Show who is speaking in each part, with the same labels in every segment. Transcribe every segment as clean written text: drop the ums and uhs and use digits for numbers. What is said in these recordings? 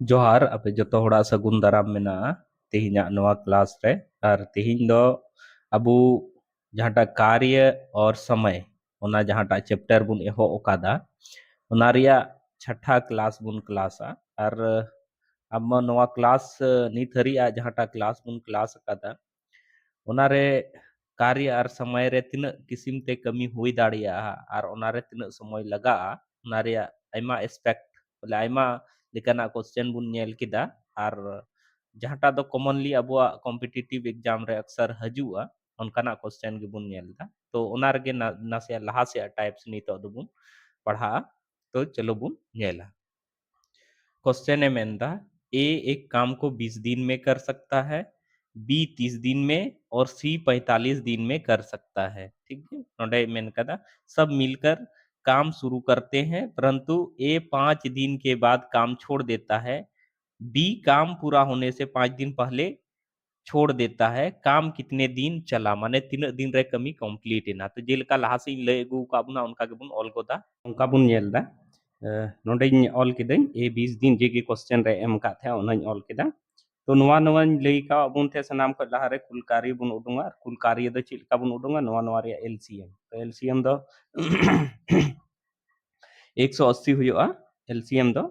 Speaker 1: जोहार अपे जो होड़ा सगुन दाराम मेना तेहिना नवा क्लास रे और तेहिन दो अबू जहाटा कार्य और समय ओना जहाटा चैप्टर बुन एहो ओकादा ओना रिया छठा क्लास बुन क्लासा और अब नवा क्लास नित हरिया जहाटा क्लास बुन क्लास अकादा ओनारे कार्य और समय रे तिना किसिम ते कमी हुई दाड़िया और ओनारे तिना समय लगा ओना रिया आइमा एस्पेक्ट बोले आइमा लेकाना क्वेश्चन बुन नेल किदा और जहाटा दो कॉमनली अबुआ कॉम्पिटिटिव एग्जाम रे अक्सर हजुआ उनकाना क्वेश्चन के बुन नेलदा तो ओना रगे नासे लहा से टाइप्स नितो दुबुन पढ़ा तो चलो बुन नेला क्वेश्चन है मेंदा ए एक काम को 20 दिन में कर सकता है, बी 30 दिन में और सी 45 दिन में कर सकता है। ठीक है, नोडे मेन कदा सब मिलकर काम शुरू करते हैं परंतु ए 5 दिन के बाद काम छोड़ देता है, बी काम पूरा होने से 5 दिन पहले छोड़ देता है, काम कितने दिन चला माने 3 दिन रे कमी कंप्लीट है ना तो जेलका लहा से ले अगू का बुना उनका के बुन ऑल गोदा उनका बुन नेलदा नोडे ऑल किदन ए 20 दिन जेगे क्वेश्चन रे एम का थे ओना ऑल किदा तो नवा नवा लई का बुन थे सनाम को लहा रे कुलकारी बुन उडुंगा कुलकारी दो चिलका बुन उडुंगा नवा नवा रे एलसीएम तो एलसीएम दो 180 हुआ एलसीएम दो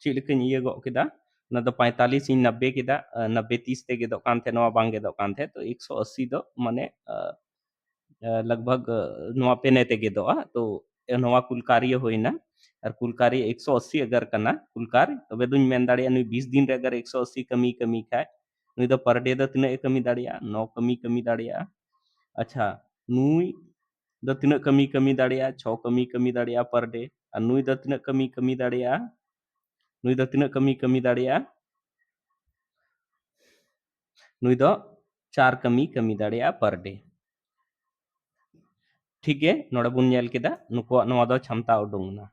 Speaker 1: चिलकन ये गो किदा ना तो 45 इन 90 किदा 90 30 ते गेदो कान थे नवा बांग गेदो कान थे तो 180 दो माने लगभग नवा पेने ते गेदो तो नवा कुलकारी होइना और कुलकारी 180 अगर कना कुलकार तबे दुन मेन दाड़िया नुई 20 दिन रे अगर 180 कमी कमी खाए नुई दो पर डे दो तिना कमी दाड़िया 9 कमी कमी दाड़िया अच्छा नुई दो तिना कमी कमी दाड़िया 6 कमी कमी दाड़िया पर डे और नुई दो तिना कमी कमी दाड़िया नुई दो तिना कमी कमी दाड़िया नुई दो 4 कमी कमी दाड़िया पर डे ठीक है नोड़ा बुन नेल केदा नुकुआ नवा दो क्षमता उडुंगना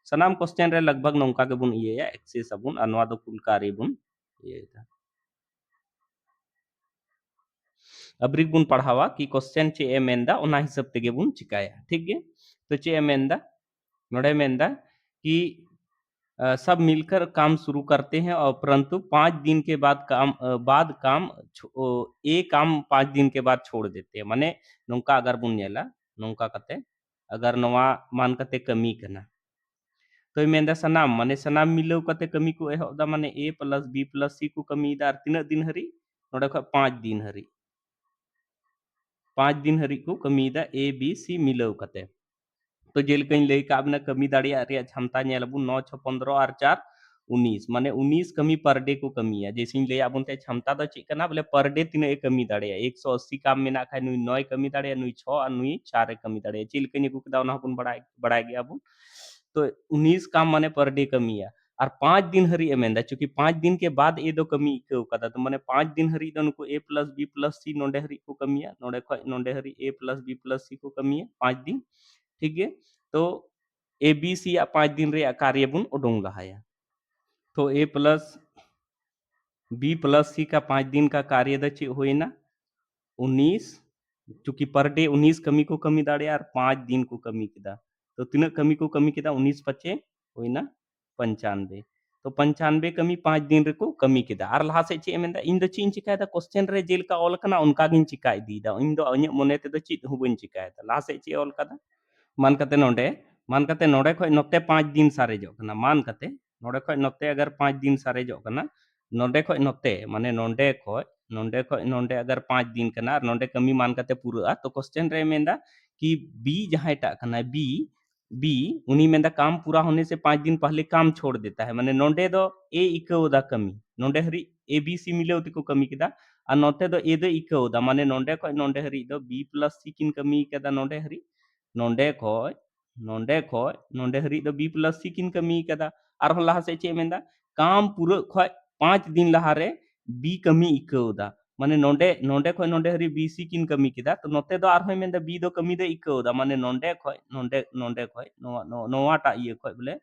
Speaker 1: सनाम क्वेश्चन रे लगभग नौका के बुन ये एक्सेस अबुन और नवा दो कुलकारी बुन ये अबरी बुन पढ़ावा कि क्वेश्चन चे ए मेंदा ओना हिसाब तेगे बुन चिकाया ठीक है तो चे ए मेंदा नोड़े मेंदा कि सब मिलकर काम शुरू करते हैं और परंतु 5 दिन के बाद काम ए काम 5 दिन के बाद छोड़ देते हैं माने नौका अगर बुन नेला नौका कते अगर नवा मान कते कमी करना तो मेंदा सनाम माने सनाम मिलो कते कमी को एहो दा माने ए प्लस बी प्लस सी को कमी दार तीन दिन हरी नोड़े खा 5 दिन हरी 5 दिन हरी को कमी दा ए बी सी मिलो कते तो जेलकन लई का अपना कमी दाड़िया रे क्षमता नेलबु 9 6 15 और 4 19 माने 19 कमी पर डे को कमी है जैसे ले आबुन ते क्षमता दो ची कना बोले पर डे तीन कमी दाड़िया 180 काम में ना खाय नुई 9 कमी दाड़िया नुई 6 और नुई 4 कमी दाड़िया चिलकन को कदा ना बुन बढ़ाए गया बुन तो 19 काम माने पर डे कमी है और 5 दिन हरी एमेंदा चूंकि 5 दिन के बाद ए दो कमी इको कदा तो माने 5 दिन हरी दो उनको ए प्लस बी प्लस सी नोडे हरी को कमी है नोडे खय नोडे हरी ए प्लस बी प्लस सी को कमी है 5 दिन ठीक है तो ए बी सी या 5 दिन रे कार्य बुन उडुंग लहाया तो ए प्लस बी प्लस सी का 5 दिन का कार्य द चे होइना 19 चूंकि पर डे 19 कमी को कमी दाड़े और 5 दिन को कमी किदा तो तीन कमी को कमी किदा 19 पचे होइना 95 तो 95 कमी 5 दिन रे को कमी किदा और लहा से चे मेंदा इन द चिन चिकायदा क्वेश्चन रे जेल का ऑल कना उनका गिन चिका इदी दा इन दो अन्य मोने ते द चित हुबन चिकायदा लहा से चे ऑल कदा मान कते नोडे खय नोते 5 दिन सारेजो कना मान कते नोडे खय नोते अगर 5 दिन सारेजो कना नोडे खय नोते माने नोडे खय नोडे अगर 5 दिन कना और नोडे कमी मान कते पूरा तो क्वेश्चन रे मेंदा कि बी जहां टा कना बी बी उनी मेंदा काम पूरा होने से 5 दिन पहले काम छोड़ देता है माने नोडे दो ए इकोदा कमी नोडे हरी ए बी सी मिले उती को कमी किदा और नोते दो ए दो इकोदा माने नोडे खय नोडे हरी दो बी प्लस सी किन कमी कदा नोडे हरी नोडे खय नोडे हरी दो बी प्लस सी किन कमी कदा और लहा से चे मेंदा काम पूरा खय 5 दिन लहा रे बी कमी इकोदा माने नोडे नोडे खय नोडे हरी बी सी किन कमी किदा तो नोते दो आर मेंदा बी दो कमी दो इकोदा माने नोडे खय नोडे नोडे खय नोवा नोवा टा ये खय बोले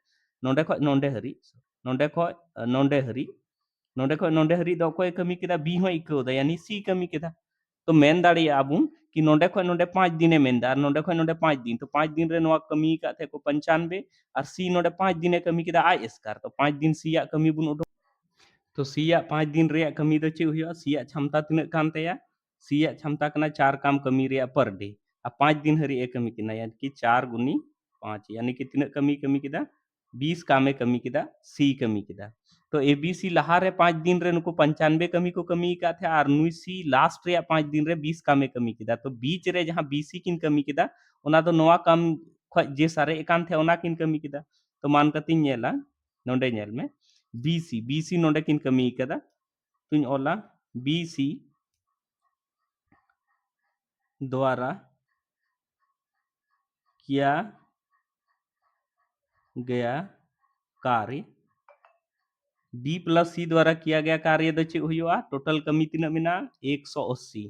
Speaker 1: नोडे खय नोडे हरी नोडे खय नोडे हरी नोडे खय नोडे हरी दो कोई कमी किदा बी हो इकोदा यानी सी कमी किदा तो मेन दाड़ी आबुन कि नोडे खय नोडे 5 दिने मेंदा और नोडे खय नोडे 5 दिन तो 5 दिन रे नोवा कमी का थे को 95 और सी नोडे 5 दिने कमी किदा आई स्क्वायर तो 5 दिन सी या कमी बुन तो C याग 5 दिन रे कमी दो चे हुआ C याग क्षमता तिना कान तया C याग क्षमता कना 4 काम कमी रे पर डे आ 5 दिन हरी ए कमी किना यानी कि 4 गुनी 5 यानी कि तिना कमी कमी किदा 20 कामे कमी किदा C कमी किदा तो ABC लहा रे 5 दिन रे नुको 95 कमी को कमी का थे और नुई C लास्ट रे 5 दिन रे 20 कामे कमी किदा तो बीच रे जहां BC किन कमी किदा ओना दो नवा काम ख जे सारे एकान थे ओना किन कमी किदा तो मान कतिन नेला नोंडे नेल में BC नोंडे किन कमी कदा तुम ओला BC द्वारा किया गया कार्य B प्लस C द्वारा किया गया कार्य दो चे हुआ टोटल कमी तिना मिना 180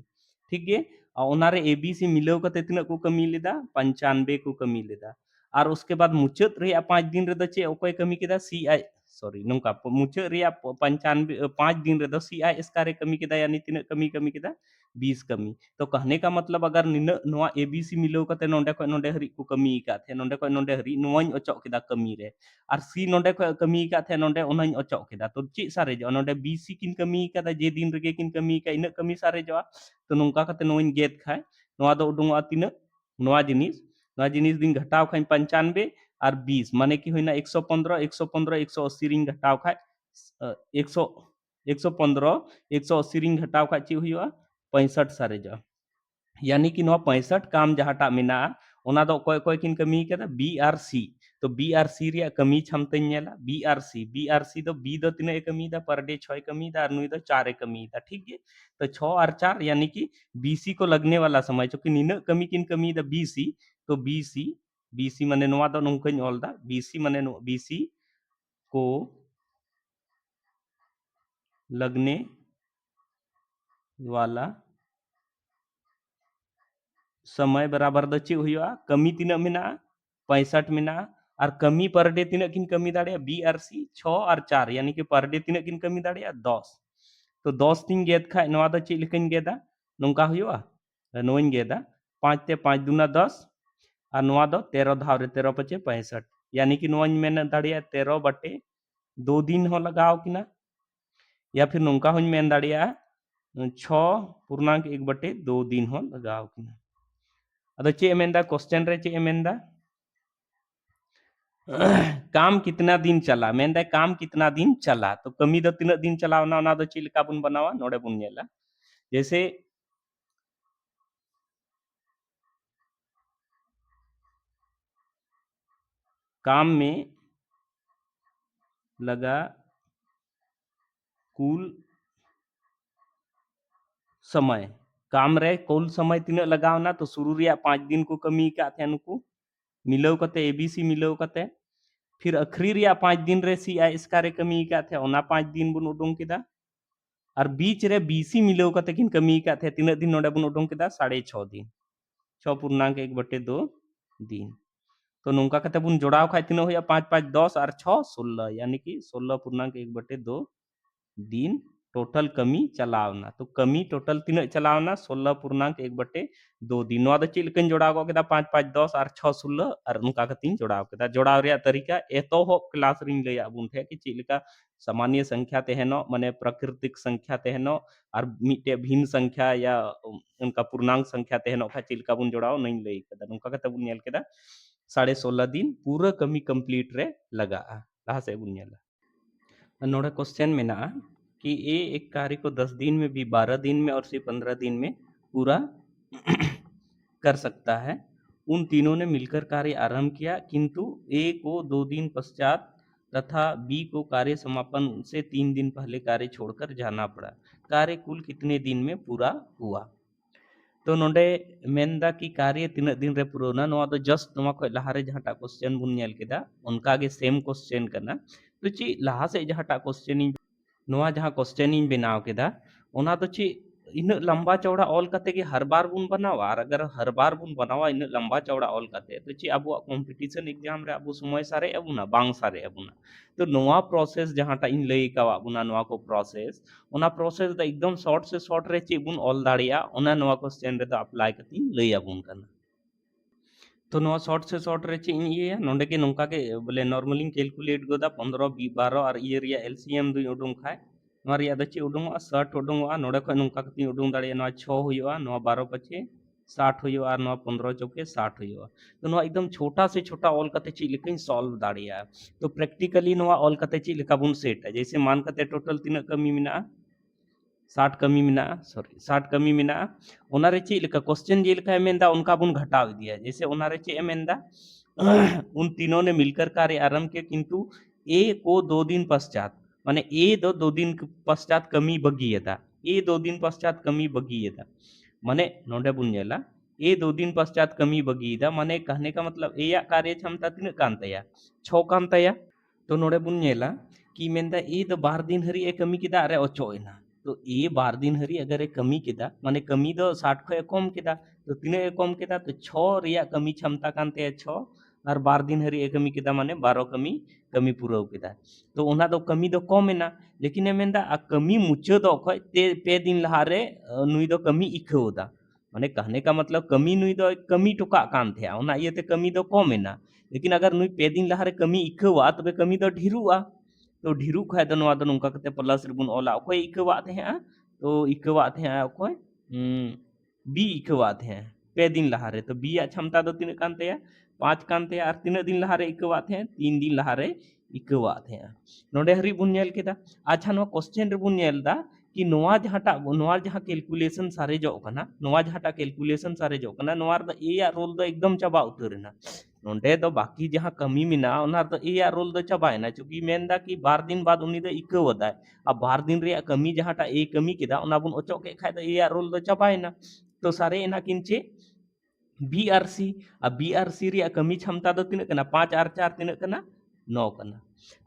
Speaker 1: ठीक है और ओनारे ABC मिलाव कते तिना को कमी लेदा 95 को कमी लेदा और उसके बाद मुचाद रे 5 दिन रे दो चे ओकोय कमी केदा CI सॉरी नोंका मुचाद रे 95 5 दिन रे दो CI इसका रे कमी केदा यानी तिना कमी कमी केदा 20 कमी तो कहने का मतलब अगर निना नोआ ABC मिलाव कते नोंडे को नोंडे हरी को कमी का थे नोंडे को नोंडे हरी नोवाñ ओचो केदा कमी रे और C नोंडे को कमी का थे नोंडे ओनाñ ओचो केदा तो ची सारे जो नोंडे BC किन कमी का जे दिन रे किन कमी का इन कमी सारे जो तो नोंका कते नोवाñ गेट खाय नोआ दो उडुंगआ तिना नोआ जिनिस दिन घटाव खाय 95 और 20 माने कि होइना 115 180 रिंग घटाव खाय 100 115 180 रिंग घटाव खाय ची हुआ 65 सारे जो यानी कि 65 काम जहाटा मेना ओना दो कोय कोय किन कमी कदा BRC तो BRC रिया कमी क्षमता नेला BRC दो B दो तिने कमी दा पर डे 6 कमी दा और नुई दो 4 कमी दा ठीक है तो 6 और 4 यानी कि BC को लगने वाला समय क्योंकि निन कमी किन कमी दा BC तो BC माने नोआ दो नोंकन ऑल दा BC माने BC को लगने वाला समय बराबर दो चे हुआ कमी तीना मेना 65 मेना और कमी पर डे तीना किन कमी दाड़े BRC 6 और 4 यानी कि पर डे तीना किन कमी दाड़े 10 तो 10 तीन गेद खाय नवा दो चे लेकिन गेदा नोंका हुआ नोइन गेदा 5 ते 5 दूना 10 और नवा दो 13 धाव रे 13 पचे 65 यानी कि नोइन मेन दाड़े 13 बटे 2 दिन हो लगाव किना या फिर नोंका होñ मेन दाड़े 6.1/2 दिन हो लगाव किना अदो चे एमेंदा क्वेश्चन रे चे एमेंदा काम कितना दिन चला मेंदा काम कितना दिन चला तो कमी दो तीन दिन चलावना ओना दो चिलका बुन बनावा नोडे बुन नेला जैसे काम में लगा कुल समय काम रे कुल समय तीन लगावना तो शुरू रिया 5 दिन को कमी का थे नुकु मिलाव कते ABC मिलाव कते फिर आखरी रिया 5 दिन रे CI इसका रे कमी का थे ओना 5 दिन बुन उडुंग किदा और बीच रे BC मिलाव कते किन कमी का थे तीन दिन नोडे बुन उडुंग किदा 6.5 दिन 6.1/2 दिन तो नोंका कते बुन जोड़ाव खाय तीन होया 5 5 10 और 6 16 यानी कि 16.1/2 दिन टोटल कमी चलावना तो कमी टोटल तीन चलावना 16.1/2 दिन नोआ दो चेक लेकिन जोड़ाव को केदा 5 5 10 और 6 16 और उनका का तीन जोड़ाव केदा जोड़ाव रिया तरीका एतो हो क्लास रिंग लया बुन थे कि चेक लेका सामान्य संख्या तेहनो माने प्राकृतिक संख्या तेहनो और मिटे भिन्न संख्या या उनका पूर्णांक संख्या तेहनो खा चेक लेका बुन जोड़ाव नहीं लई केदा उनका का बुन नेल केदा 16.5 दिन पूरा कमी कंप्लीट रे लगा लहा से बुन नेला नोड़ा क्वेश्चन में ना कि ए एक कार्य को 10 दिन में भी 12 दिन में और सिर्फ 15 दिन में पूरा कर सकता है उन तीनों ने मिलकर कार्य आरंभ किया किंतु ए को 2 दिन पश्चात तथा बी को कार्य समापन से 3 दिन पहले कार्य छोड़कर जाना पड़ा कार्य कुल कितने दिन में पूरा हुआ तो नोडे मेनदा की कार्य तीन दिन रे पूरा नोआ तो जस्ट नोआ खय लहारे जहाटा क्वेश्चन बुन नेल केदा उनका गे सेम क्वेश्चन करना तो ची लहा से जहाटा क्वेश्चन नोआ जहाँ क्वेश्चन इन बनाव केदा ओना तो ची इन लंबा चौड़ा ऑल कते कि हर बार बुन बनावा और अगर हर बार बुन बनावा इन लंबा चौड़ा ऑल कते तो ची अब कंपटीशन एग्जाम रे अब समय सारे अबुना बांग सारे अबुना तो नोआ प्रोसेस जहांटा इन लई का अबुना नोआ को प्रोसेस ओना प्रोसेस द एकदम शॉर्ट से शॉर्ट रे ची बुन ऑल दाड़िया ओना नोआ क्वेश्चन रे तो अप्लाई कती लई अबुन कना तो नोआ शॉर्ट से शॉर्ट रे ची इन ये नोंडे के नोंका के बोले नॉर्मली कैलकुलेट गोदा 15 12 और ये रिया एलसीएम दुई उडुंग खाय नोआ रिया द चे उडुंगोआ 60 उडुंगोआ नोडे खय नोंका कते उडुंग दाड़िया नोआ 6 हुयुआ नोआ 12 पचे 60 हुयुआ और नोआ 15 चौके 60 हुयुआ तो नोआ एकदम छोटा से छोटा ऑल कते चे लेकिन सॉल्व दाड़िया तो प्रैक्टिकली नोआ ऑल कते चे लेका बुन सेट जैसे मान कते टोटल तीना कमी मिना 60 कमी मिना सॉरी 60 कमी मिना ओनारे चे लेका क्वेश्चन जे लेका मेंदा उनका बुन घटाव दिया जैसे ओनारे चे मेंदा उन तीनों ने मिलकर कार्य आरंभ किया किंतु ए को 2 दिन पश्चात माने ए दो 2 दिन पश्चात कमी बगियदा ए 2 दिन पश्चात कमी बगियदा माने नोंडे बुन नेला ए 2 दिन पश्चात कमी बगियदा माने कहने का मतलब ए या कार्य क्षमता तीन कान तया 6 कान तया तो नोंडे बुन नेला कि मेंदा ए दो 12 दिन हरी ए कमी किदा अरे ओचोयना तो ए 12 दिन हरी अगर ए कमी किदा माने कमी दो 60 खय कम किदा तो तीन ए कम किदा तो 6 रिया कमी क्षमता कान तया 6 और 12 दिन हरी ए कमी किदा माने 12 कमी कमी पुराव किदा तो ओना दो कमी दो कम एना लेकिन ए मेंदा आ कमी मुचाद खय ते पे दिन लहारे नुई दो कमी इखोदा माने कहने का मतलब कमी नुई दो कमी टुका कान थे ओना इयते कमी दो कम एना लेकिन अगर नुई पे दिन लहारे कमी इखोवा तबे कमी दो ढिरुआ तो ढिरु खाय दो नोआ दो नोंका कते प्लस रिबुन ओला अकोय इखोवा थे तो इखोवा थे अकोय बी इखोवा थे पे दिन लहारे तो बी या क्षमता दो तीन कान तया 5 कान तया और तीन दिन लहारे इखोवा थे 3 दिन लहारे इखोवा थे नोडे हरी बुन नेल केदा अच्छा नो क्वेश्चन रे बुन नेल दा कि नोआ जहां कैलकुलेशन सारे जो कना नोआ जहां कैलकुलेशन सारे जो कना नोआ द ए या रोल दो एकदम चबा उतरना नोंडे दो बाकी जहां कमी मिना ओना तो ए या रोल दो चबायना चूंकि मेनदा कि 12 दिन बाद उनी दो इकवदा अब 12 दिन रे कमी जहां ए कमी केदा ओना बुन ओचो के खाय दो ए या रोल दो चबायना तो सारे एना किनचे बीआरसी अब बीआरसी रे कमी क्षमता दो तीन कना 5 और 4 तीन कना 9 कना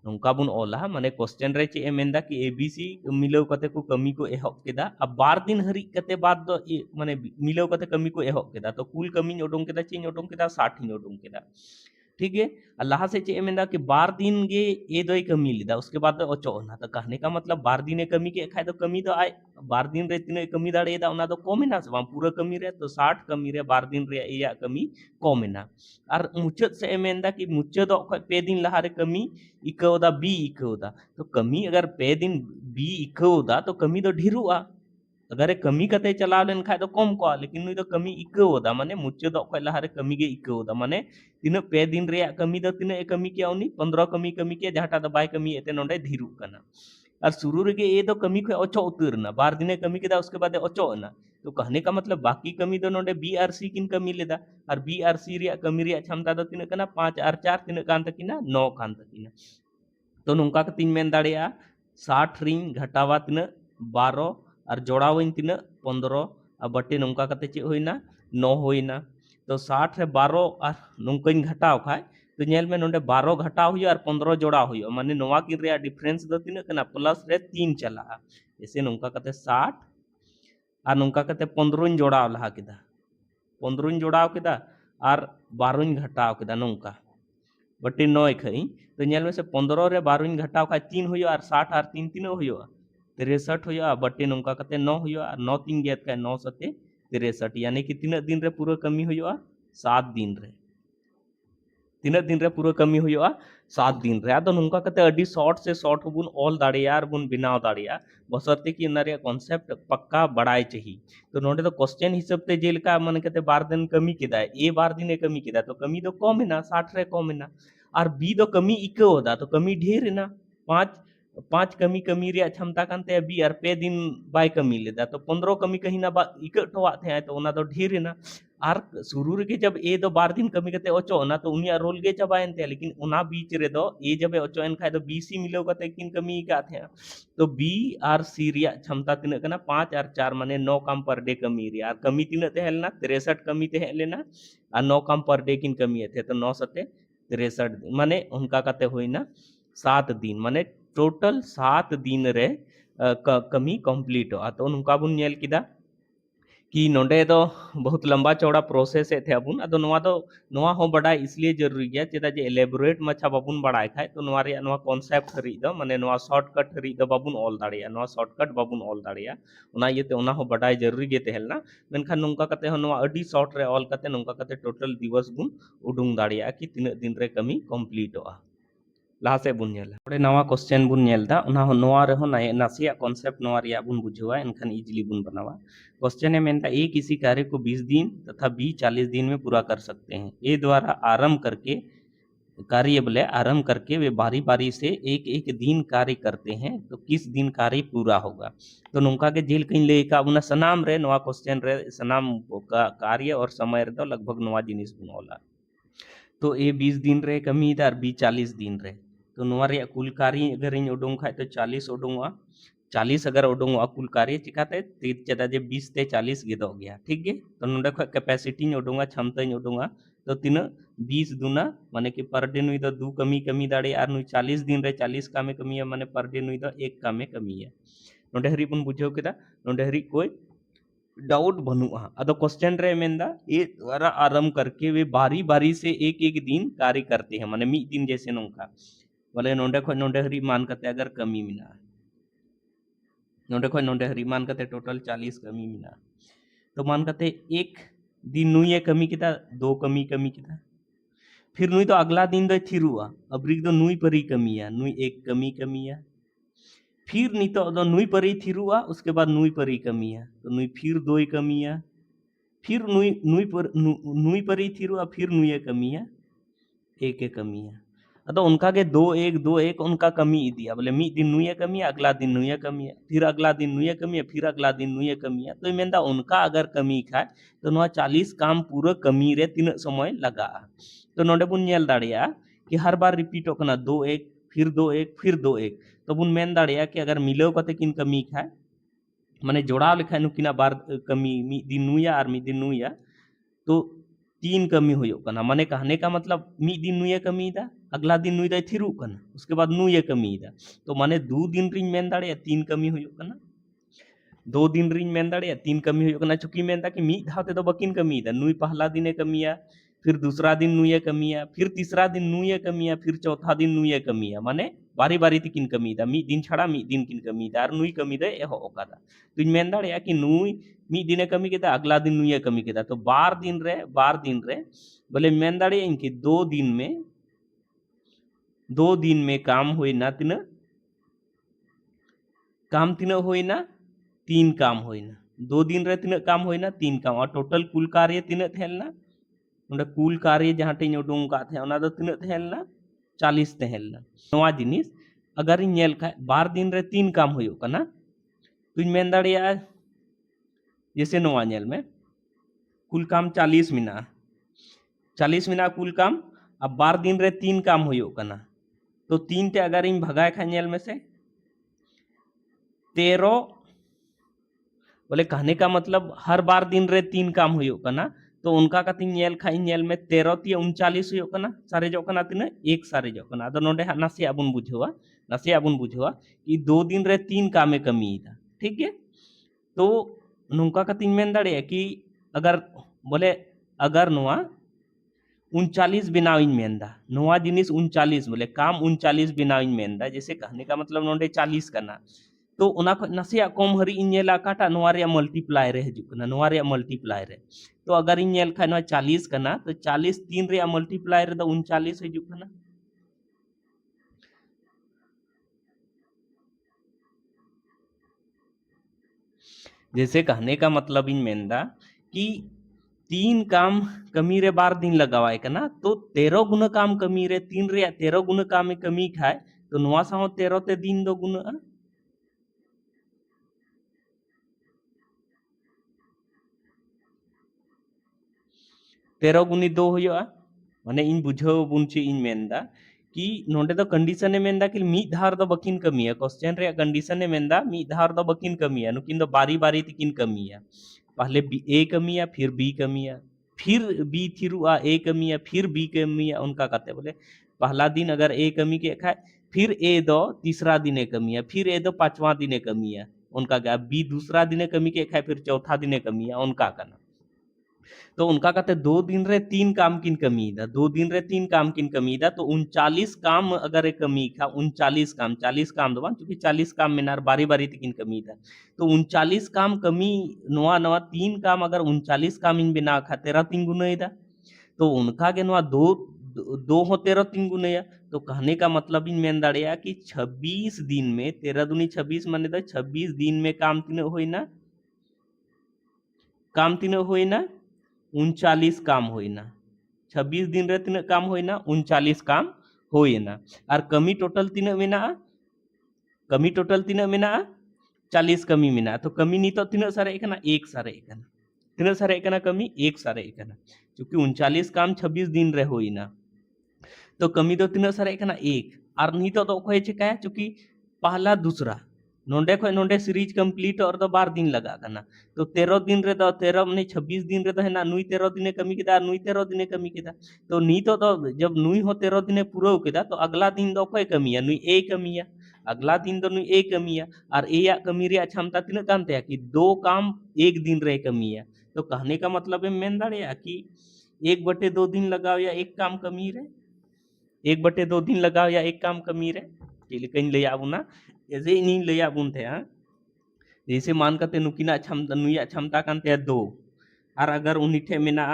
Speaker 1: नोंका बुन ओला माने क्वेश्चन रे चे मेंदा कि एबीसी मिलाव कते को कमी को एहब केदा अब 12 दिन हरी कते बाद दो माने मिलाव कते कमी को एहब केदा तो कुल कमी ओडों केदा चे ओडों केदा 60 ही ओडों केदा ठीक है अल्लाह से चे मेंदा कि 12 दिन गे ए दोई कमी लिदा उसके बाद दो ओचो ना तो कहने का मतलब 12 दिन कमी के खाय तो कमी दो आय 12 दिन रे तीन कमी दाड़े दा ओना दो कमेना से पूरा कमी रे तो 60 कमी रे 12 दिन रे या कमी कमेना और मुचाद से मेंदा कि मुचाद खय पे दिन लहा रे कमी इकवदा बी इकवदा तो कमी अगर पे दिन बी इकवदा तो कमी दो ढिरुआ अगर कमी कते चलाव लेन खाय तो कम को लेकिन नुई दो कमी इकवदा माने मुचाद खय लहा रे कमी गे इकवदा माने तीन पे दिन रे कमी दो तीन कमी किया उनी 15 कमी कमी किया जहाटा दो बाय कमी एते नोंडे ढिरुक कना और शुरू रे ए दो कमी खय ओचो उतरना 12 दिन कमी केदा उसके बाद ओचो ना तो कहने का मतलब बाकी कमी दो नोंडे बीआरसी किन कमी लेदा और बीआरसी रे कमी रे क्षमता दो तीन कना 5 और 4 तीन कान तकिना 9 कान तकिना तो नोंका कतिन मेन दाड़िया 60 रिंग घटावा तीन 12 और जोड़ावइन तीन 15 और बटे नोंका कते चे होइना 9 होइना तो 60 रे 12 और नोंकाइन घटाव खाय तो नेल में नोंडे 12 घटाव हुई और 15 जोड़ाव हुई माने नोवा किन रे डिफरेंस दो तीन कना प्लस रे 3 चला जैसे नोंका कते 60 और नोंका कते 15 जोड़ाव लहा केदा 15 जोड़ाव केदा और 12 घटाव केदा नोंका बटे 9 खई तो नेल में से 15 रे 12 घटाव खा 3 हुई और 60 और 3 तीनों हुई 63 हुई बटे नोंका कते 9 हुई और 9 3 गेत का 9 सते 63 यानी कि तीन दिन रे पूरा कमी हुई 7 दिन रे तीन दिन रे पूरा कमी हुई 7 दिन रे आदो नोंका कते अडी शॉर्ट से शॉर्ट बुन ऑल दाड़िया और बुन बिनाव दाड़िया बसरते कि ना रे कॉन्सेप्ट पक्का बड़ाई चाहिए तो नोडे तो क्वेश्चन हिसाब ते जेलका मन कते 12 दिन कमी केदा ए 12 दिन कमी केदा तो कमी तो कम है ना 60 रे कम है ना और बी दो कमी इको होदा तो कमी ढेर है ना 5 5 कमी कमी रे क्षमता कानते बी और पे दिन बाय कमी लेदा तो 15 कमी कहीं ना इको टोवा थे तो ओना तो ढेर है ना और शुरू रे जब ए दो 12 दिन कमी कते ओचो ना तो उनिया रोल गे चबायन थे लेकिन उना बीच रे दो ए जब ओचो एन खाय तो बीसी मिलो कते किन कमी का थे तो बी और सी रे क्षमता तीन कना 5 और 4 माने 9 काम पर डे कमी रे और कमी तीन ते हेलना 63 कमी ते हेलेना और 9 काम पर डे किन कमी थे तो 9 सते 63 माने उनका कते होइना 7 दिन माने टोटल 7 दिन रे कमी कंप्लीट हो तो उनका बुन नेल किदा कि नोंडे दो बहुत लंबा चौड़ा प्रोसेस थे अबुन अदो नोआ दो नोआ हो बड़ा इसलिए जरूरी है चेदा जे एलेबोरेट मछा बाबुन बड़ाय खाय तो नोआ रे नोआ कॉन्सेप्ट हरी दो माने नोआ शॉर्टकट हरी दो बाबुन ऑल दाड़िया नोआ शॉर्टकट बाबुन ऑल दाड़िया उना येते उना हो बड़ाय जरूरी गे तेहलना मेनखान नोंका कते हो नोआ अडी शॉर्ट रे ऑल कते नोंका कते टोटल दिवस बुन उडुंग दाड़िया कि तीन दिन रे कमी कंप्लीट होआ लाहा से बुन नेला ओडे नवा क्वेश्चन बुन नेलदा उना हो नवा रे हो नासिया कॉन्सेप्ट नवा रिया बुन बुझवा एनखान इजीली बुन बनावा क्वेश्चन है मेनता ए किसी कार्य को 20 दिन तथा बी 40 दिन में पूरा कर सकते हैं ए द्वारा आरंभ करके कार्य बोले आरंभ करके वे बारी बारी से एक एक दिन कार्य करते हैं तो किस दिन कार्य पूरा होगा तो नौका के जेल कहीं ले का उना सनाम रे नवा क्वेश्चन रे सनाम का कार्य और समय रे तो लगभग नवा जिनिस बुनोला तो ए 20 दिन रे कमी और बी 40 दिन रे तो नवा रे कुल कार्य अगर इन उडोंग खाए तो 40 उडोंगा 40 अगर उडोंगा कुल कार्य चिकाते तीर चदा जे 20 ते 40 गेदो गया ठीक है तो नोडे ख कैपेसिटी उडोंगा क्षमता उडोंगा तो तीन 20 दुना माने कि पर डे नुई दो दू कमी कमी दाड़े और नुई 40 दिन रे 40 कामे कमी है माने पर डे नुई दो एक कामे कमी है नोडे हरी बन बुझाव केदा नोडे हरी कोई डाउट बनुआ अदो क्वेश्चन रे मेंदा ए द्वारा आरंभ करके वे बारी बारी से एक एक दिन कार्य करते हैं माने मी दिन जैसे नोंका बोले नोंडे खो नोंडे हरी मान करते अगर कमी मिना नोंडे खो नोंडे हरी मान करते टोटल 40 कमी मिना तो मान करते एक दिन नुई कमी किता दो कमी कमी किता फिर नुई तो अगला दिन दो थिरुआ अब्रिक दो नुई परी कमिया नुई एक कमी कमिया फिर नितो दो नुई परी थिरुआ उसके बाद नुई परी कमिया तो नुई फिर दो कमिया फिर नुई परी थिरुआ फिर नुई कमिया एक कमिया अतो उनका के दो एक उनका कमी दिया बोले मी दिन नुई कमिया अगला दिन नुई कमिया फिर अगला दिन नुई कमिया फिर अगला दिन नुई कमिया तो मेंदा उनका अगर कमी खाए तो नवा 40 काम पूरा कमी रे तीन समय लगा तो नोडे बुन नेल दाड़िया कि हर बार रिपीट होकना 2-1 फिर 2-1 फिर 2-1 तो बुन मेन दाड़िया कि अगर मिलाव कते किन कमी खाए माने जोड़ाव लेखा नुकिना बार कमी मी दिन नुया और मी दिन नुया तो 3 कमी हुयो कना माने कहने का मतलब मी दिन नुया कमी दा अगला दिन नुई दा थिरु कना उसके बाद नुया कमी दा तो माने 2 दिन रिंग मेन दाड़े 3 कमी हुयो कना 2 दिन रिंग मेन दाड़े 3 कमी हुयो कना चुकी मेन दा कि मी धाव ते दो बकिन कमी दा नुई पहला दिने कमिया फिर दूसरा दिन नुया कमिया फिर तीसरा दिन नुया कमिया फिर चौथा दिन नुया कमिया माने बारी बारी ती किन कमी दा मी दिन छड़ा मी दिन किन कमी दा और नुई कमी दे एहो ओकादा तो इन मेन दाड़े कि नुई मी दिने कमी केदा अगला दिन नुई कमी केदा तो बार दिन रे बोले मेन दाड़े इनके 2 दिन में काम हुई ना तीना काम तीना हुई ना 3 काम हुई ना 2 दिन रे तीना काम हुई ना 3 काम और टोटल कुल कार्य तीना थेलना उन्हें कुल कार्य जहाँ टे उडूंग का थे उना दो तीना थेलना 40 थेलना नवा जिनिस अगर इन नेल खा बार दिन रे 3 काम हुई कना तो इन मेन दाड़िया जैसे नवा नेल में कुल काम 40 मिना कुल काम अब बार दिन रे 3 काम हुयो कना तो 3 ते अगर इन भगाए खा नेल में से 13 बोले कहने का मतलब हर बार दिन रे 3 काम हुयो कना तो उनका का तीन नेल खा नेल में 13 ती 39 हुयो कना सारे जो कना तीन एक सारे जो कना तो नोडे नसे अबुन बुझवा कि 2 दिन रे 3 काम में कमी था ठीक है तो नुका का तीन मेन दाड़े कि अगर बोले अगर नुआ 39 बिनाविन मेंदा नुआ जिनिस 39 बोले काम 39 बिनाविन मेंदा जैसे कहने का मतलब नोडे 40 करना तो उना को नसिया कम हरी इन नेला काटा नुआ रे मल्टीप्लाई रे हजु कना नुआ रे मल्टीप्लाई रे तो अगर इन नेल खा 40 करना तो 40 3 रे मल्टीप्लाई रे तो 39 हजु कना जैसे कहने का मतलब इन मेंदा कि 3 काम कमी रे बार दिन लगावाए कना तो 13 गुना काम कमी रे 3 रे 13 गुना काम में कमी खाए तो नुआ साहो 13 ते दिन दो गुना 13 गुनी 2 हुआ माने इन बुझाव बुनची इन मेंदा कि नोंडे तो कंडीशन ने मेंदा कि मी धार दो बकिन कमिया क्वेश्चन रे कंडीशन ने मेंदा मी धार दो बकिन कमिया नुकिन दो बारी बारी तिकिन कमिया पहले ए कमिया फिर बी कमिया फिर बी थिरुआ ए कमिया फिर बी कमिया उनका कहते बोले पहला दिन अगर ए कमी के खाए फिर ए दो तीसरा दिन कमिया फिर ए दो पांचवा दिन कमिया उनका क्या बी दूसरा दिन कमी के खाए फिर चौथा दिन कमिया उनका कहना तो उनका कहते 2 दिन रे 3 काम किन कमी दा 2 दिन रे 3 काम किन कमी दा तो 39 काम अगर एक कमी खा 39 काम दबा क्योंकि 40 काम में नार बारी बारी किन कमी दा तो 39 काम कमी नवा नवा 3 काम अगर 39 काम इन बिना खा 13 3 गुना दा तो उनका के नवा 2 हो 13 3 गुना तो कहने का मतलब इन मेन दाड़िया कि 26 दिन में 13 दूनी 26 माने तो 26 दिन में काम तीन होइना काम तीन होइना 39 काम होइना 26 दिन रे तीन काम होइना 39 काम होइना और कमी टोटल तीन मेना कमी टोटल तीन मेना 40 कमी मेना तो कमी नीतो तीन सारे कना एक सारे कना तीन सारे कना कमी एक सारे कना क्योंकि 39 काम 26 दिन रे होइना तो कमी दो तीन सारे कना एक और नीतो तो कोई चिका चूंकि पहला दूसरा नोंडे खो नोंडे सीरीज कंप्लीट और दो 12 दिन लगा कना तो 13 दिन रे दो 13 माने 26 दिन रे दो है ना नुई 13 दिने कमी केदा नुई 13 दिने कमी केदा तो नीतो तो जब नुई हो 13 दिने पूरा केदा तो अगला दिन दो कोई कमिया नुई ए कमिया अगला दिन दो नुई ए कमिया और ए या कमी रे क्षमता तीन काम ते कि दो काम एक दिन रे कमिया तो कहने का मतलब है मेन दाड़िया कि 1/2 दिन लगाओ या एक काम कमी रे 1/2 दिन लगाओ या एक काम कमी रे लेकिन ले आबुना ऐसे इन ले आबुन थे हाँ जैसे मान करते नुकिना क्षमता नुया क्षमता कानते दो और अगर उन्हीं मेना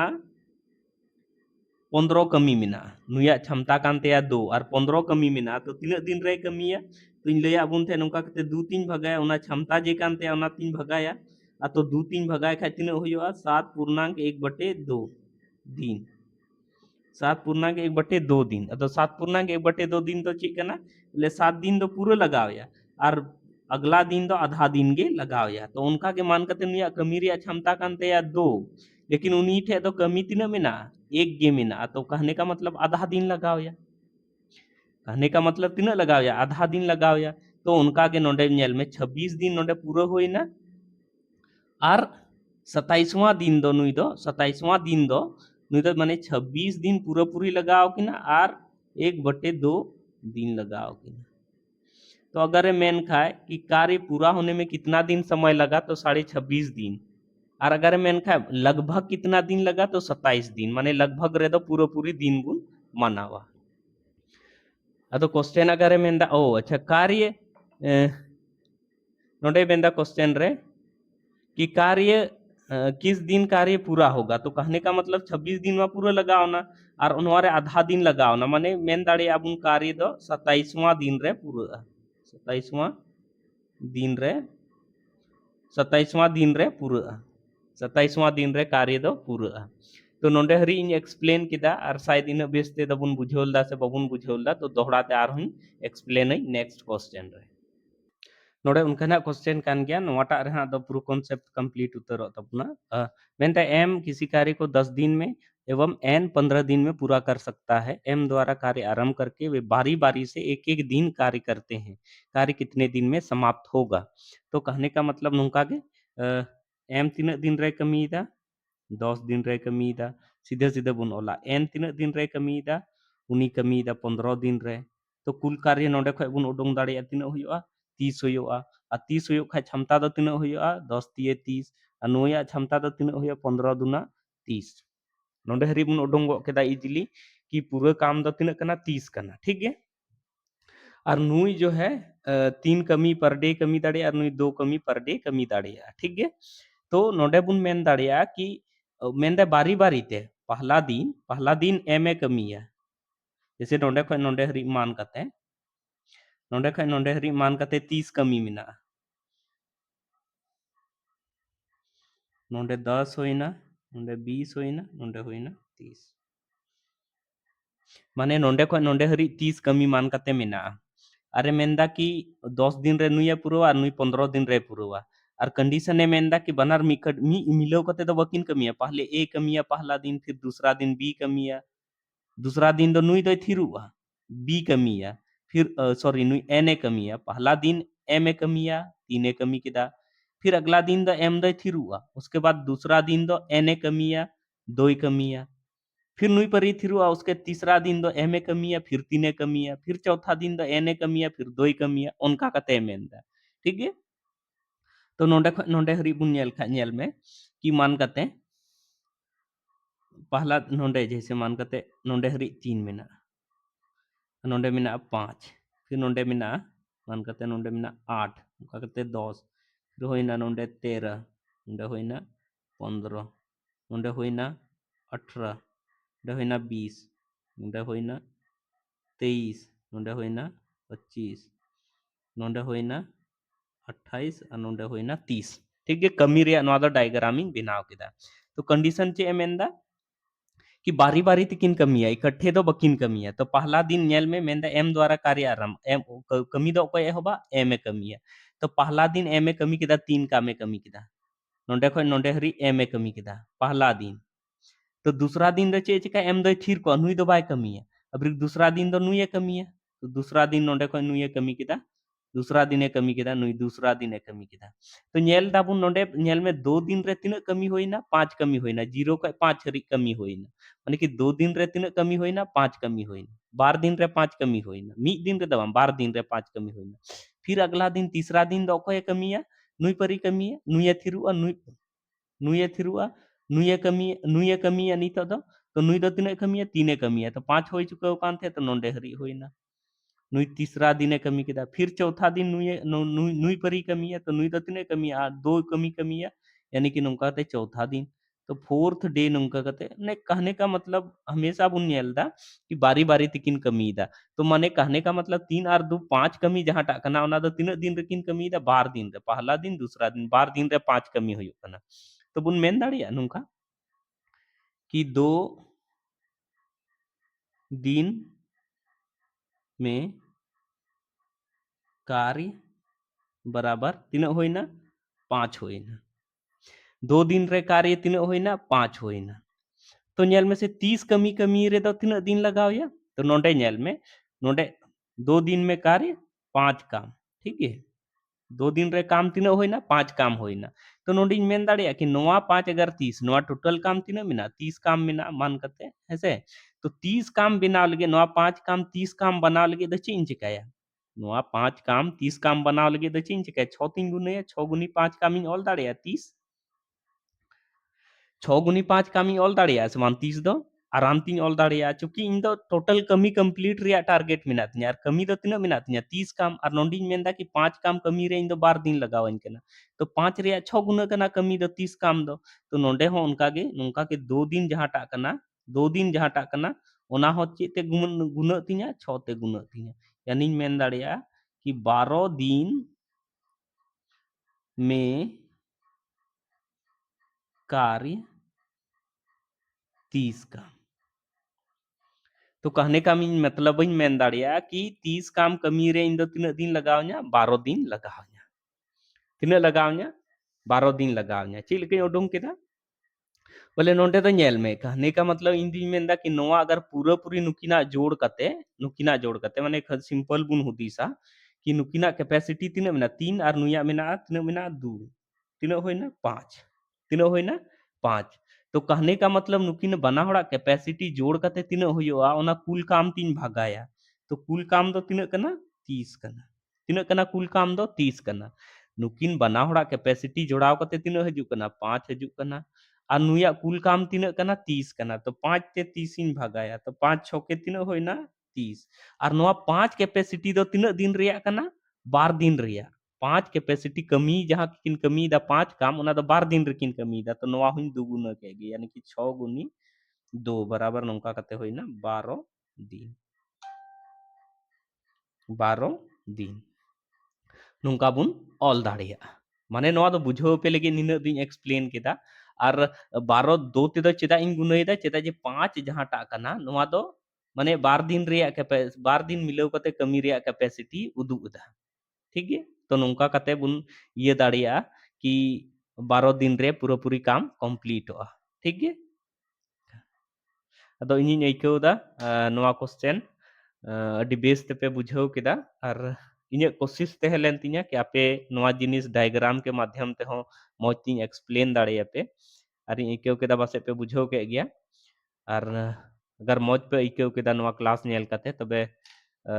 Speaker 1: 15 कमी मेना नुया क्षमता कानते दो और 15 कमी मेना तो तीन दिन रे कमिया तो इन ले आबुन थे नुका करते 2 3 भगाया उना क्षमता जे कानते उना 3 भगाया आ तो 2 3 भगाए खाए तीन होइयो 7.1/2 दिन 7.1/2 दिन तो 7.1/2 दिन तो चेक करना बोले 7 दिन तो पूरा लगाओ या और अगला दिन तो आधा दिन के लगाओ या तो उनका के मान करते नहीं कमी रे क्षमता कानते या दो लेकिन उन्हीं थे तो कमी तीन में ना एक गे में ना तो कहने का मतलब आधा दिन लगाओ या कहने का मतलब तीन लगाओ या आधा दिन लगाओ या तो उनका के नोडे नेल में 26 दिन नोडे पूरा होई ना और 27वां दिन दो नुई दो 27वां दिन दो नुई दो माने 26 दिन पूरा पूरी लगाओ कि ना और 1/2 दिन लगाओ कि ना तो अगर मेन खाए कि कार्य पूरा होने में कितना दिन समय लगा तो 26.5 दिन और अगर मेन खाए लगभग कितना दिन लगा तो 27 दिन माने लगभग रे दो पूरा पूरी दिन बुन मनावा तो क्वेश्चन अगर मेन ओ अच्छा कार्य नोडे मेन क्वेश्चन रे कि कार्य किस दिन कार्य पूरा होगा तो कहने का मतलब 26 दिन में पूरा लगाओ ना और उन्होंने आधा दिन लगाओ ना माने मेन दाड़े अब कार्य दो 27वां दिन रे पूरा 27वां दिन रे 27वां दिन रे पूरा 27वां दिन रे कार्य दो पूरा तो नोंडे हरी इन एक्सप्लेन किदा और शायद इन बेसते दबुन बुझोलदा से बबुन बुझोलदा तो दोहराते आर हूं एक्सप्लेन नेक्स्ट क्वेश्चन रे नोड़े उनका क्वेश्चन कान गया नोटा रे दो पूरा कॉन्सेप्ट कंप्लीट उतरो तबना मेनते एम किसी कार्य को 10 दिन में एवं एन 15 दिन में पूरा कर सकता है एम द्वारा कार्य आरंभ करके वे बारी बारी से एक एक दिन कार्य करते हैं कार्य कितने दिन में समाप्त होगा तो कहने का मतलब नुका के एम तीन दिन रे कमीदा 10 दिन रे कमीदा सीधे सीधे बुन ओला एन तीन दिन रे कमीदा उनी कमीदा 15 दिन रे तो कुल कार्य नोडे खय बुन उडोंग दाड़िया तीन हुयुआ 30 हुयुआ आ 30 हुयुक खय क्षमता दो तीन हुयुआ 10 तिये 30 आ नोया क्षमता दो तीन हुयुआ 15 दुना 30 नोडे हरी बुन उडोंग गो केदा इजीली कि पूरा काम दो तीन कना 30 कना ठीक है और नुई जो है 3 कमी पर डे कमी दाड़िया और नुई 2 कमी पर डे कमी दाड़िया ठीक है तो नोडे बुन मेन दाड़िया कि मेनदे बारी बारी ते पहला दिन एम ए कमी है जैसे नोडे खय नोडे हरी मान कते नोडे खय नोडे हरी मान कते 30 कमी मिना नोडे 10 होइना नोडे 20 होइना नोडे होइना 30 माने नोडे खय नोडे हरी 30 कमी मान कते मिना अरे मेनदा कि 10 दिन रे नुया पुरवा नुई 15 दिन रे पुरवा और कंडीशन है मेनदा कि बनर मी मिलो कते तो वकिन कमिया पहले ए कमिया पहला दिन फिर दूसरा दिन बी कमिया दूसरा दिन तो नुई तो थिरुआ बी कमिया फिर सॉरी नुई एन ए कमिया पहला दिन एम ए कमिया 3 ए कमी केदा फिर अगला दिन द एम द थिरुआ उसके बाद दूसरा दिन दो एन ए कमिया 2 ए कमिया फिर नुई पर थिरुआ उसके तीसरा दिन दो एम ए कमिया फिर 3 ए कमिया फिर चौथा दिन दो एन ए कमिया फिर 2 ए कमिया उनका कते मेनदा ठीक है तो नोंडे नोंडे हरी बुन नेल खा नेल में कि मान कते पहला नोंडे जैसे मान कते नोंडे हरी 3 मेना नोंडे मेना 5 फिर नोंडे मेना मान कते नोंडे मेना 8 उनका कते 10 फिर होइना नोंडे 13 नोंडे होइना 15 नोंडे होइना 18 नोंडे होइना 20 नोंडे होइना 23 नोंडे होइना 25 नोंडे होइना 28 और नोंडे होइना 30 ठीक है कमी रे नोआ दो डायग्राम इन बनाव केदा तो कंडीशन चे एमेंदा कि बारी बारी तकिन कमिया इकट्ठे दो बकिन कमिया तो पहला दिन नेल में मेंदा एम द्वारा कार्य आरंभ एम कमी दो को एहोबा एम ए कमिया तो पहला दिन एम ए कमी केदा 3 काम ए कमी केदा नोंडे खय नोंडे हरी एम ए कमी केदा पहला दिन तो दूसरा दिन दो चे चिका एम दो थीर को नुई दो बाय कमिया अब दूसरा दिन दो नुई कमिया तो दूसरा दिन नोंडे खय नुई कमी केदा दूसरा दिन कमी केदा नुई दूसरा दिन कमी केदा तो नेल दाबुन नोंडे नेल में 2 दिन रे तिना कमी होइना 5 कमी होइना 0 खय 5 हरी कमी होइना माने कि 2 दिन रे तिना कमी होइना 5 कमी होइना बार दिन रे 5 कमी होइना मी दिन रे दबा बार दिन रे 5 कमी होइना फिर अगला दिन तीसरा दिन दो को कमिया नुई परी कमिया नुई थिरुआ नुई नुई थिरुआ नुई कमिया नितो दो तो नुई दो तिना कमिया 3 कमिया तो 5 होई चुका कान थे तो नोंडे हरी होइना नुई तीसरा दिन कमी केदा फिर चौथा दिन नुई परी कमी है तो नुई दो तिने कमी दो कमी है यानी कि नौका ते चौथा दिन तो फोर्थ डे नौका कते ने कहने का मतलब हमेशा बुन नेलदा कि बारी बारी तिकिन कमी दा तो माने कहने का मतलब 3 और 2 5 कमी जहां टा कना ओना दो तीन दिन रे किन कमी दा बार दिन रे पहला दिन दूसरा दिन बार दिन रे 5 कमी हुई कना तो बुन मेन दाड़िया नौका कि 2 दिन में कार्य बराबर तीन होइना 5 होइना 2 दिन रे कार्य तीन होइना 5 होइना तो नेल में से 30 कमी कमी रे दो तीन दिन लगाओ या तो नोंडे नेल में नोंडे 2 दिन में कार्य 5 काम ठीक है 2 दिन रे काम तीन होइना 5 काम होइना तो नोंडी मेन दाड़िया कि नोआ 5 अगर 30 नोआ टोटल काम तीन मिना 30 काम मिना मान करते ऐसे तो 30 काम बनाव लगे नोआ 5 काम 30 काम बनाव लगे द चिन चिकाया नोआ 5 काम 30 काम बनाव लगे द चिन चिकाया 6 3 गुने 6 गुनी 5 काम इन ऑल दाड़िया 30 6 गुनी 5 कमी ऑल दाड़िया समान 30 दो आराम तीन ऑल दाड़िया चूंकि इन दो टोटल कमी कंप्लीट रिया टारगेट मिना तिया और कमी दो तीना मिना तिया 30 काम और नोंडिंग मेंदा कि 5 काम कमी रे इन दो बार दिन लगाव इन केना तो 5 रिया 6 गुना कना कमी दो 30 काम दो तो नोंडे हो उनका गे नुका के 2 दिन जहां टा कना 2 दिन जहां टा कना ओना हो चेते गुना तिया 6 ते गुना तिया यानी मेन दाड़िया कि 12 दिन में कार्य 30 काम तो कहने का मीन मतलब बन मेन दाड़िया कि 30 काम कमी रे इन दो तीन दिन लगाव냐 12 दिन लगाव냐 तीन लगाव냐 12 दिन लगाव냐 ची लेके उडुंग केदा बोले नोंडे तो नेल में कहने का मतलब इन दिन मेंदा कि नोआ अगर पूरा पूरी नुकिना जोड़ कते माने सिंपल बुन हुदीसा कि नुकिना कैपेसिटी तीन मेना 3 और नुया मेना तीन मेना 2 तीन होइना 5 तीन होइना 5 तो कहने का मतलब नुकिन बना होड़ा कैपेसिटी जोड़ कते तीन होयोआ ओना कुल काम तीन भागाया तो कुल काम दो तीन कना 30 कना तीन कना कुल काम दो 30 कना नुकिन बना होड़ा कैपेसिटी जोड़ाव कते तीन हजू कना 5 हजू कना और नुया कुल काम तीन कना 30 कना तो 5 ते 30 इन भागाया तो 5 6 के तीन होइना 30 और नोआ 5 कैपेसिटी दो तीन दिन रिया कना बार दिन रिया 5 कैपेसिटी कमी जहां किन कमी दा 5 काम ओना दो बार दिन रे किन कमी दा तो नोआ हुइन दुगुना के गे यानी कि 6 गुनी 2 बराबर नोंका कते होइना 12 दिन 12 दिन नोंका बुन ऑल दाड़िया माने नोआ दो बुझाव पे लगे निना दिन एक्सप्लेन केदा और 12 2 ते दो चेदा इन गुनाइदा चेदा जे 5 जहां टा कना नोआ दो माने बार दिन रिया बार दिन मिलाव कते कमी रिया कैपेसिटी उदुग दा ठीक है तो नोंका कते बुन ये दाड़िया कि 12 दिन रे पूरा पूरी काम कंप्लीट होआ ठीक है अदो इनिन आइकौदा नोआ क्वेश्चन अडी बेस तेपे बुझाव केदा और इन्हें कोशिश तहे लेन तिया कि आपे नोआ जिनिस डायग्राम के माध्यम ते हो मौज तीन एक्सप्लेन दाड़े पे और आइकौ केदा बसे पे बुझाव के गया और अगर मौज पे आइकौ केदा नोआ क्लास नेल कते तबे अ,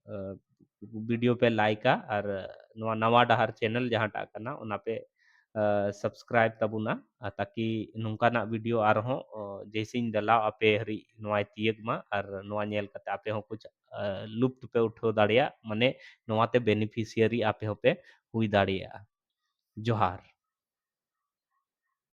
Speaker 1: अ, वीडियो पे लाइका और नोआ नवा डहार चैनल जहां टा कना ओना पे सब्सक्राइब तबुना ताकि नोंकाना वीडियो आरहों जैसे इन दला आपे हरी नोआ तियक मा और नोआ नेल कते आपे हो कुछ लुप्त पे उठाव दाड़िया माने नोआते बेनिफिशियरी आपे हो पे हुई दाड़िया जोहार